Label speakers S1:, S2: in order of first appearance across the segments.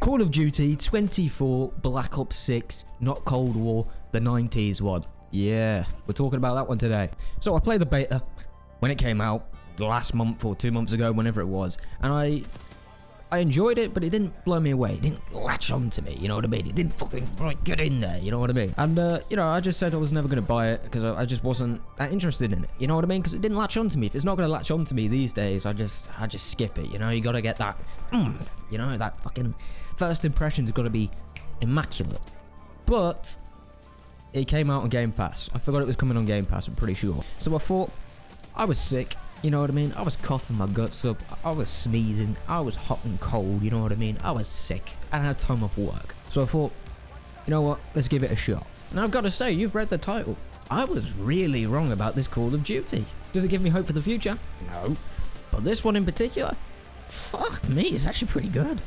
S1: Call of Duty 24 Black Ops 6, not Cold War, the 90s one. Yeah, we're talking about that one today. So I played the beta when it came out last month or 2 months ago, whenever it was, and I enjoyed it, but it didn't blow me away. It didn't latch on to me, you know what I mean? It didn't fucking get in there, you know what I mean? And, you know, I just said I was never going to buy it because I just wasn't that interested in it, you know what I mean? Because it didn't latch on to me. If it's not going to latch on to me these days, I just skip it, you know? You got to get that, you know, that fucking first impression's got to be immaculate. But it came out on Game Pass. I forgot it was coming on Game Pass, I'm pretty sure. So I thought, I was sick. You know what I mean? I was coughing my guts up, I was sneezing, I was hot and cold, you know what I mean? I was sick, and I had time off work. So I thought, you know what, let's give it a shot. And I've got to say, you've read the title. I was really wrong about this Call of Duty. Does it give me hope for the future? No. But this one in particular, fuck me, it's actually pretty good.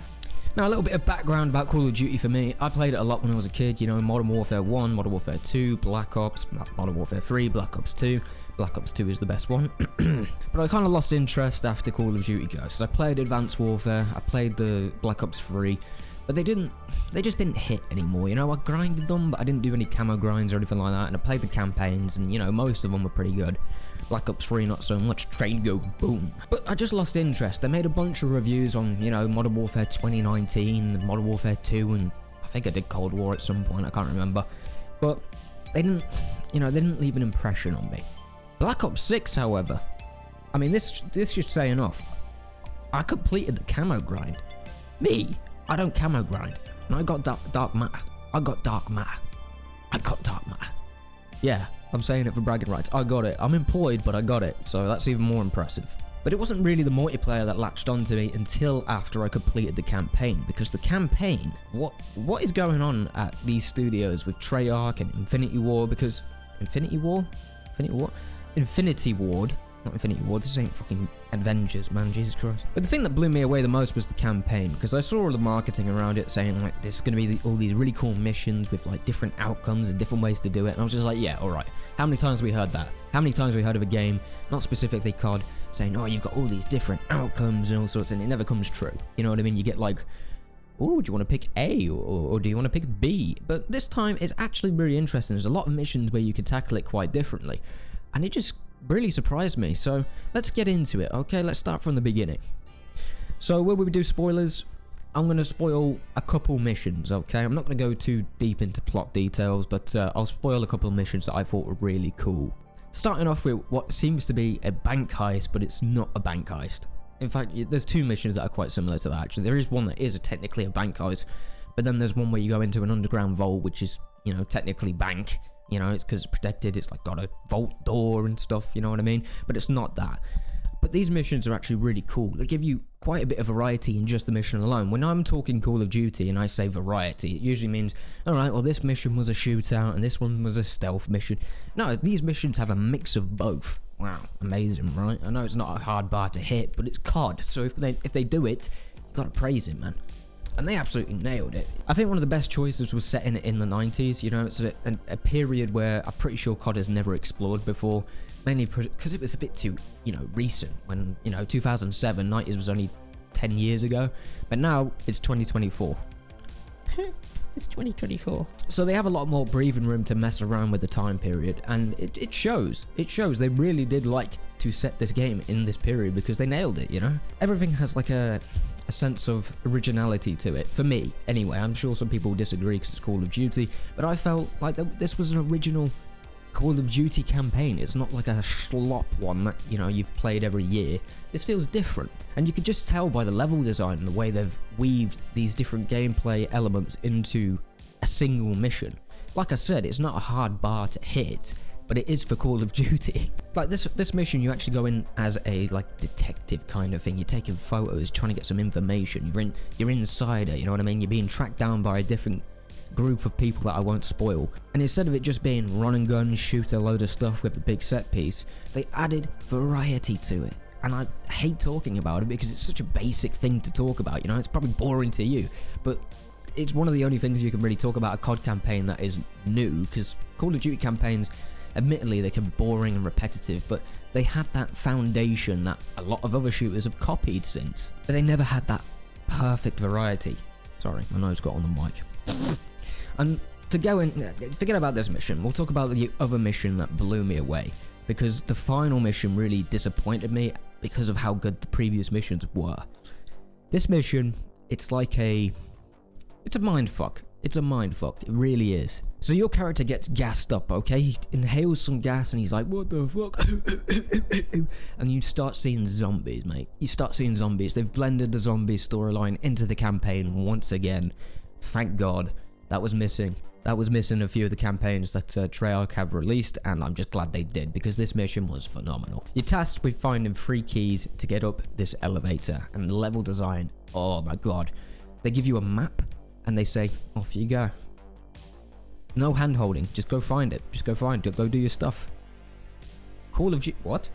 S1: Now, a little bit of background about Call of Duty for me. I played it a lot when I was a kid, you know, Modern Warfare 1, Modern Warfare 2, Black Ops, Modern Warfare 3, Black Ops 2. Black Ops 2 is the best one. But I kind of lost interest after Call of Duty Ghosts. I played Advanced Warfare, I played the Black Ops 3, but they just didn't hit anymore, you know. I grinded them, but I didn't do any camo grinds or anything like that, and I played the campaigns, and, you know, most of them were pretty good. Black Ops 3, not so much. Train go boom. But I just lost interest. They made a bunch of reviews on, you know, Modern Warfare 2019, Modern Warfare 2, and I think I did Cold War at some point, I can't remember. But they didn't, you know, they didn't leave an impression on me. Black Ops 6, however, I mean, this should say enough. I completed the camo grind. Me, I don't camo grind. And I got dark matter. I got dark matter. Yeah, I'm saying it for bragging rights. I got it. I'm employed, but I got it. So that's even more impressive. But it wasn't really the multiplayer that latched onto me until after I completed the campaign. Because the campaign, what is going on at these studios with Treyarch and Infinity Ward? Because Infinity Ward, not Infinity Ward, this ain't fucking Avengers, man, Jesus Christ. But the thing that blew me away the most was the campaign, because I saw all the marketing around it saying, like, this is going to be all these really cool missions with, like, different outcomes and different ways to do it, and I was just like, yeah, alright. How many times have we heard that? How many times have we heard of a game, not specifically COD, saying, oh, you've got all these different outcomes and all sorts, and it never comes true. You know what I mean? You get, like, oh, do you want to pick A or do you want to pick B? But this time, it's actually really interesting. There's a lot of missions where you can tackle it quite differently. And it just really surprised me. So let's get into it. Okay, let's start from the beginning. So where we do spoilers, I'm going to spoil a couple missions, okay? I'm not going to go too deep into plot details, but I'll spoil a couple of missions that I thought were really cool. Starting off with what seems to be a bank heist, but it's not a bank heist. In fact, there's two missions that are quite similar to that, actually. There is one that is technically a bank heist, but then there's one where you go into an underground vault, which is, you know, technically bank. You know, it's because it's protected, it's like got a vault door and stuff, you know what I mean? But it's not that. But these missions are actually really cool. They give you quite a bit of variety in just the mission alone. When I'm talking Call of Duty and I say variety, it usually means, alright, well, this mission was a shootout and this one was a stealth mission. No, these missions have a mix of both. Wow, amazing, right? I know it's not a hard bar to hit, but it's COD, so if they do it, you gotta praise it, man. And they absolutely nailed it. I think one of the best choices was set in the 90s, you know, it's a period where I'm pretty sure COD has never explored before, mainly because it was a bit too, you know, recent, when, you know, 2007, 90s was only 10 years ago, but now it's 2024. It's 2024. So they have a lot more breathing room to mess around with the time period, and it shows. It shows they really did like to set this game in this period because they nailed it, you know? Everything has like a sense of originality to it, for me anyway. I'm sure some people disagree because it's Call of Duty, but I felt like this was an original Call of Duty campaign. It's not like a slop one that, you know, you've played every year. This feels different, and you could just tell by the level design and the way they've weaved these different gameplay elements into a single mission. Like I said, it's not a hard bar to hit, but it is for Call of Duty. Like this mission, you actually go in as a like detective kind of thing. You're taking photos, trying to get some information. You're inside it, you know what I mean? You're being tracked down by a different group of people that I won't spoil. And instead of it just being run and gun, shoot a load of stuff with a big set piece, they added variety to it. And I hate talking about it because it's such a basic thing to talk about, you know? It's probably boring to you, but it's one of the only things you can really talk about a COD campaign that is new, because Call of Duty campaigns, admittedly, they can be boring and repetitive, but they have that foundation that a lot of other shooters have copied since. But they never had that perfect variety. Sorry, my nose got on the mic. And to go in, forget about this mission. We'll talk about the other mission that blew me away. Because the final mission really disappointed me because of how good the previous missions were. This mission, it's a mindfuck. It's a mindfuck. It really is. So your character gets gassed up, okay? He inhales some gas and he's like, what the fuck? And you start seeing zombies, mate. You start seeing zombies. They've blended the zombie storyline into the campaign once again. Thank God. That was missing. That was missing a few of the campaigns that Treyarch have released, and I'm just glad they did, because this mission was phenomenal. You're tasked with finding 3 keys to get up this elevator, and the level design, oh my god. They give you a map, and they say, off you go. No hand holding, just go find it. Just go find it, go do your stuff. Call of Duty, what?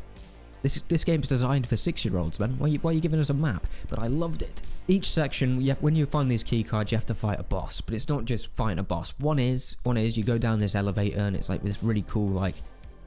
S1: This game's designed for 6-year-olds, man. Why are you giving us a map? But I loved it. Each section, when you find these key cards, you have to fight a boss. But it's not just fighting a boss. One is you go down this elevator and it's like this really cool, like,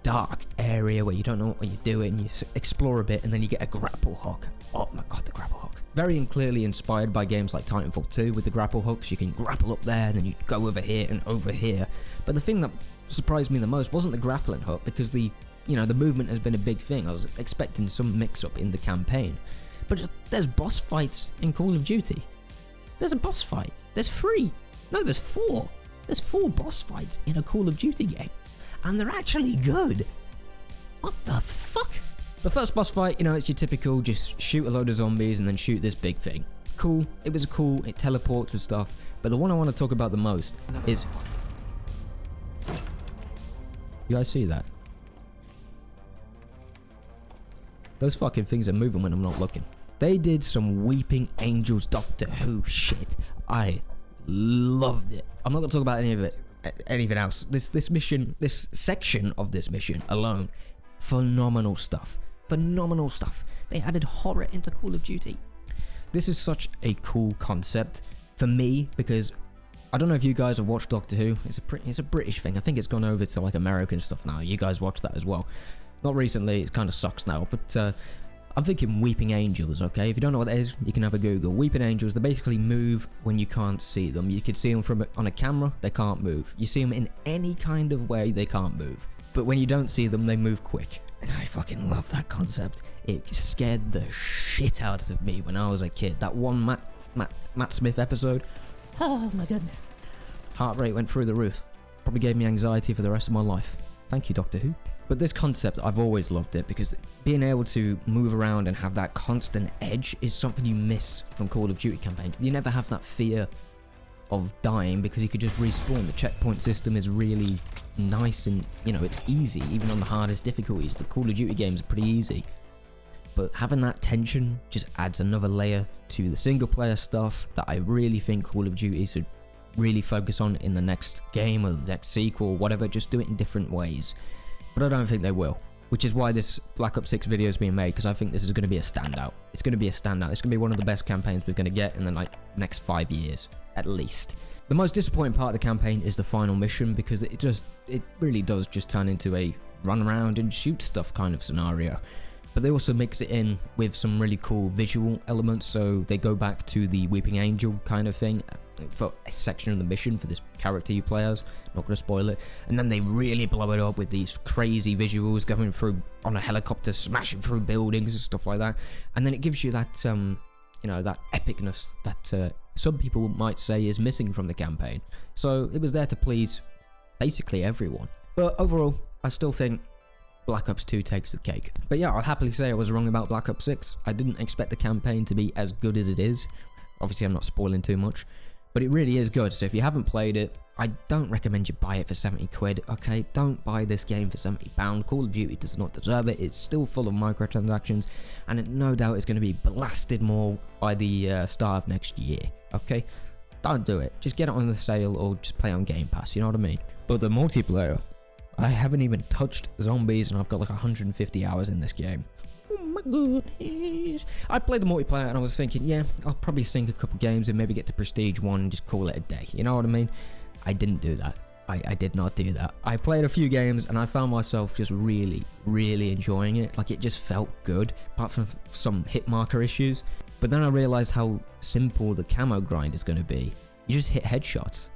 S1: dark area where you don't know what you're doing. You explore a bit and then you get a grapple hook. Oh my god, the grapple hook. Very clearly inspired by games like Titanfall 2 with the grapple hooks. You can grapple up there and then you go over here and over here. But the thing that surprised me the most wasn't the grappling hook, because the movement has been a big thing. I was expecting some mix-up in the campaign. But there's boss fights in Call of Duty. There's a boss fight. There's 3. No, there's 4. There's 4 boss fights in a Call of Duty game. And they're actually good. What the fuck? The first boss fight, it's your typical just shoot a load of zombies and then shoot this big thing. Cool. It was cool. It teleports and stuff. But the one I want to talk about the most is... You guys see that? Those fucking things are moving when I'm not looking. They did some Weeping Angels Doctor Who shit. I loved it. I'm not gonna talk about anything else. This mission, this section of this mission alone, phenomenal stuff. Phenomenal stuff. They added horror into Call of Duty. This is such a cool concept for me, because I don't know if you guys have watched Doctor Who. It's a British thing. I think it's gone over to like American stuff now. You guys watch that as well. Not recently, it kind of sucks now, but I'm thinking Weeping Angels, okay? If you don't know what that is, you can have a Google. Weeping Angels, they basically move when you can't see them. You could see them on a camera, they can't move. You see them in any kind of way, they can't move. But when you don't see them, they move quick. And I fucking love that concept. It scared the shit out of me when I was a kid. That one Matt Smith episode, oh my goodness. Heart rate went through the roof. Probably gave me anxiety for the rest of my life. Thank you, Doctor Who. But this concept, I've always loved it, because being able to move around and have that constant edge is something you miss from Call of Duty campaigns. You never have that fear of dying because you could just respawn. The checkpoint system is really nice and, it's easy, even on the hardest difficulties. The Call of Duty games are pretty easy. But having that tension just adds another layer to the single player stuff that I really think Call of Duty should really focus on in the next game or the next sequel or whatever. Just do it in different ways. But I don't think they will, which is why this Black Ops 6 video is being made, because I think this is going to be a standout. It's going to be a standout. It's going to be one of the best campaigns we're going to get in the next 5 years, at least. The most disappointing part of the campaign is the final mission, because it really does just turn into a run around and shoot stuff kind of scenario. But they also mix it in with some really cool visual elements, so they go back to the Weeping Angel kind of thing for a section of the mission for this character you play as. Not going to spoil it. And then they really blow it up with these crazy visuals going through on a helicopter, smashing through buildings and stuff like that. And then it gives you that, that epicness that some people might say is missing from the campaign. So it was there to please basically everyone. But overall, I still think Black Ops 2 takes the cake. But yeah, I'll happily say I was wrong about Black Ops 6. I didn't expect the campaign to be as good as it is. Obviously, I'm not spoiling too much. But it really is good, so if you haven't played it, I don't recommend you buy it for 70 quid, okay? Don't buy this game for £70. Call of Duty does not deserve it. It's still full of microtransactions, and it no doubt is going to be blasted more by the start of next year, okay? Don't do it. Just get it on the sale or just play on Game Pass, you know what I mean? But the multiplayer, I haven't even touched zombies, and I've got like 150 hours in this game. Oh my goodness. I played the multiplayer and I was thinking, yeah, I'll probably sink a couple games and maybe get to Prestige 1 and just call it a day. You know what I mean? I didn't do that. I did not do that. I played a few games and I found myself just really, really enjoying it. Like, it just felt good, apart from some hit marker issues. But then I realized how simple the camo grind is going to be. You just hit headshots.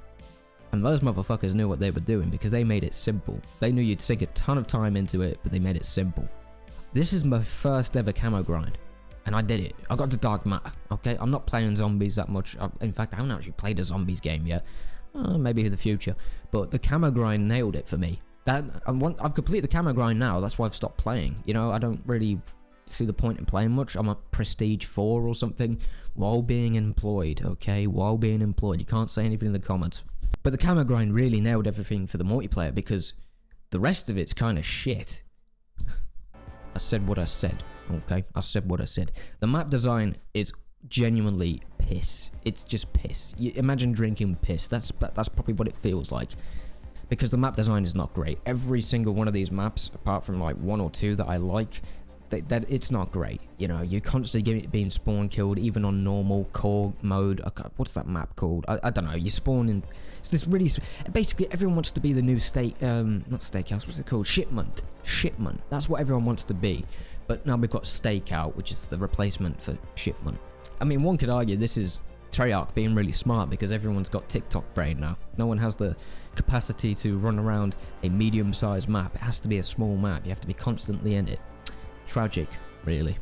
S1: And those motherfuckers knew what they were doing because they made it simple. They knew you'd sink a ton of time into it, but they made it simple. This is my first ever camo grind. And I did it. I got to Dark Matter, okay? I'm not playing zombies that much. In fact, I haven't actually played a zombies game yet. Maybe in the future. But the camo grind nailed it for me. I've completed the camo grind now. That's why I've stopped playing. You know, I don't really see the point in playing much. I'm at Prestige 4 or something while being employed, okay? While being employed. You can't say anything in the comments. But the camo grind really nailed everything for the multiplayer because the rest of it's kind of shit. I said what I said, okay? I said what I said. The map design is genuinely piss. It's just piss. You imagine drinking piss. That's probably what it feels like. Because the map design is not great. Every single one of these maps, apart from like one or two that I like, that it's not great. You know, you constantly being spawn killed, even on normal core mode. What's that map called? I don't know. You spawn in. It's this really. Basically, everyone wants to be the new not steakhouse. What's it called? Shipment. Shipment. That's what everyone wants to be. But now we've got Stakeout, which is the replacement for Shipment. I mean, one could argue this is Treyarch being really smart because everyone's got TikTok brain now. No one has the capacity to run around a medium-sized map. It has to be a small map. You have to be constantly in it. Tragic, really.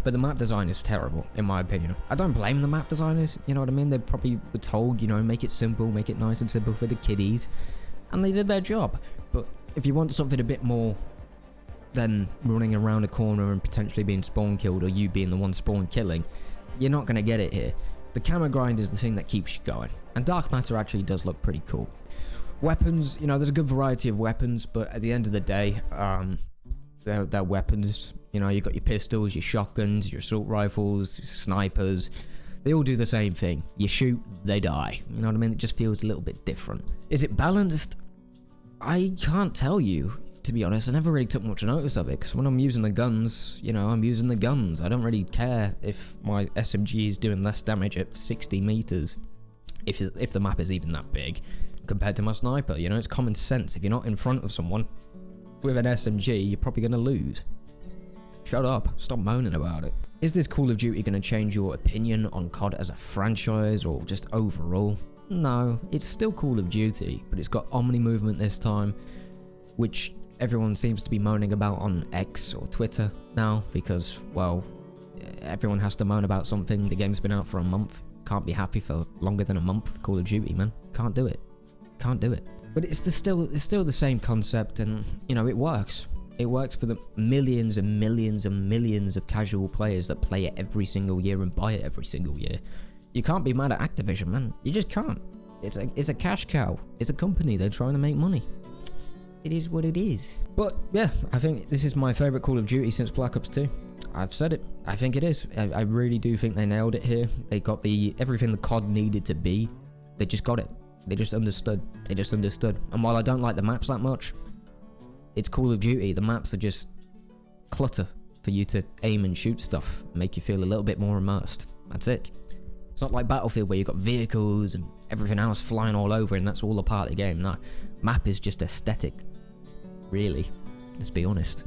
S1: But the map design is terrible, in my opinion. I don't blame the map designers, you know what I mean? They probably were told, you know, make it simple, make it nice and simple for the kiddies. And they did their job. But if you want something a bit more than running around a corner and potentially being spawn killed or you being the one spawn killing, you're not going to get it here. The camo grind is the thing that keeps you going. And Dark Matter actually does look pretty cool. Weapons, you know, there's a good variety of weapons, but at the end of the day, they're weapons. You know, you've got your pistols, your shotguns, your assault rifles, your snipers. They all do the same thing. You shoot, they die. You know what I mean? It just feels a little bit different. Is it balanced? I can't tell you, to be honest. I never really took much notice of it, because when I'm using the guns, you know, I'm using the guns. I don't really care if my SMG is doing less damage at 60 meters, if the map is even that big, compared to my sniper. You know, it's common sense. If you're not in front of someone with an SMG, you're probably going to lose. Shut up. Stop moaning about it. Is this Call of Duty going to change your opinion on COD as a franchise or just overall? No, it's still Call of Duty, but it's got Omni movement this time, which everyone seems to be moaning about on X or Twitter now because, well, everyone has to moan about something. The game's been out for a month. Can't be happy for longer than a month with Call of Duty, man. Can't do it. Can't do it. But it's still the same concept, and, you know, it works. It works for the millions and millions and millions of casual players that play it every single year and buy it every single year. You can't be mad at Activision, man. You just can't. It's a cash cow. It's a company. They're trying to make money. It is what it is. But yeah, I think this is my favorite Call of Duty since Black Ops 2. I've said it. I think it is. I really do think they nailed it here. They got everything the COD needed to be. They just got it. They just understood. They just understood. And while I don't like the maps that much, it's Call of Duty. The maps are just clutter for you to aim and shoot stuff, make you feel a little bit more immersed. That's it. It's not like Battlefield where you've got vehicles and everything else flying all over and that's all a part of the game. No, map is just aesthetic, really. Let's be honest.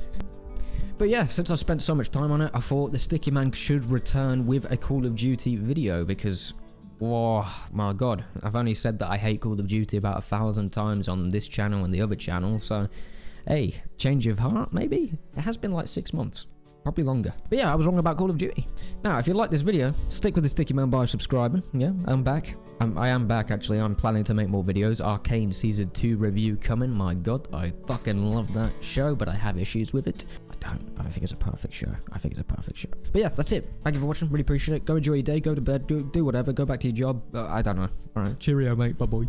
S1: But yeah, since I spent so much time on it, I thought the Sticky Man should return with a Call of Duty video because, oh my god, I've only said that I hate Call of Duty about 1,000 times on this channel and the other channel, so hey, change of heart maybe? It has been like 6 months. Probably longer. But yeah, I was wrong about Call of Duty. Now, if you like this video, stick with the Sticky Man by subscribing. Yeah, I'm back. I am back, actually. I'm planning to make more videos. Arcane Season 2 review coming. My god, I fucking love that show, but I have issues with it. I don't think it's a perfect show. I think it's a perfect show. But yeah, that's it. Thank you for watching. Really appreciate it. Go enjoy your day. Go to bed. Do whatever. Go back to your job. I don't know. Alright, cheerio, mate. Bye-bye.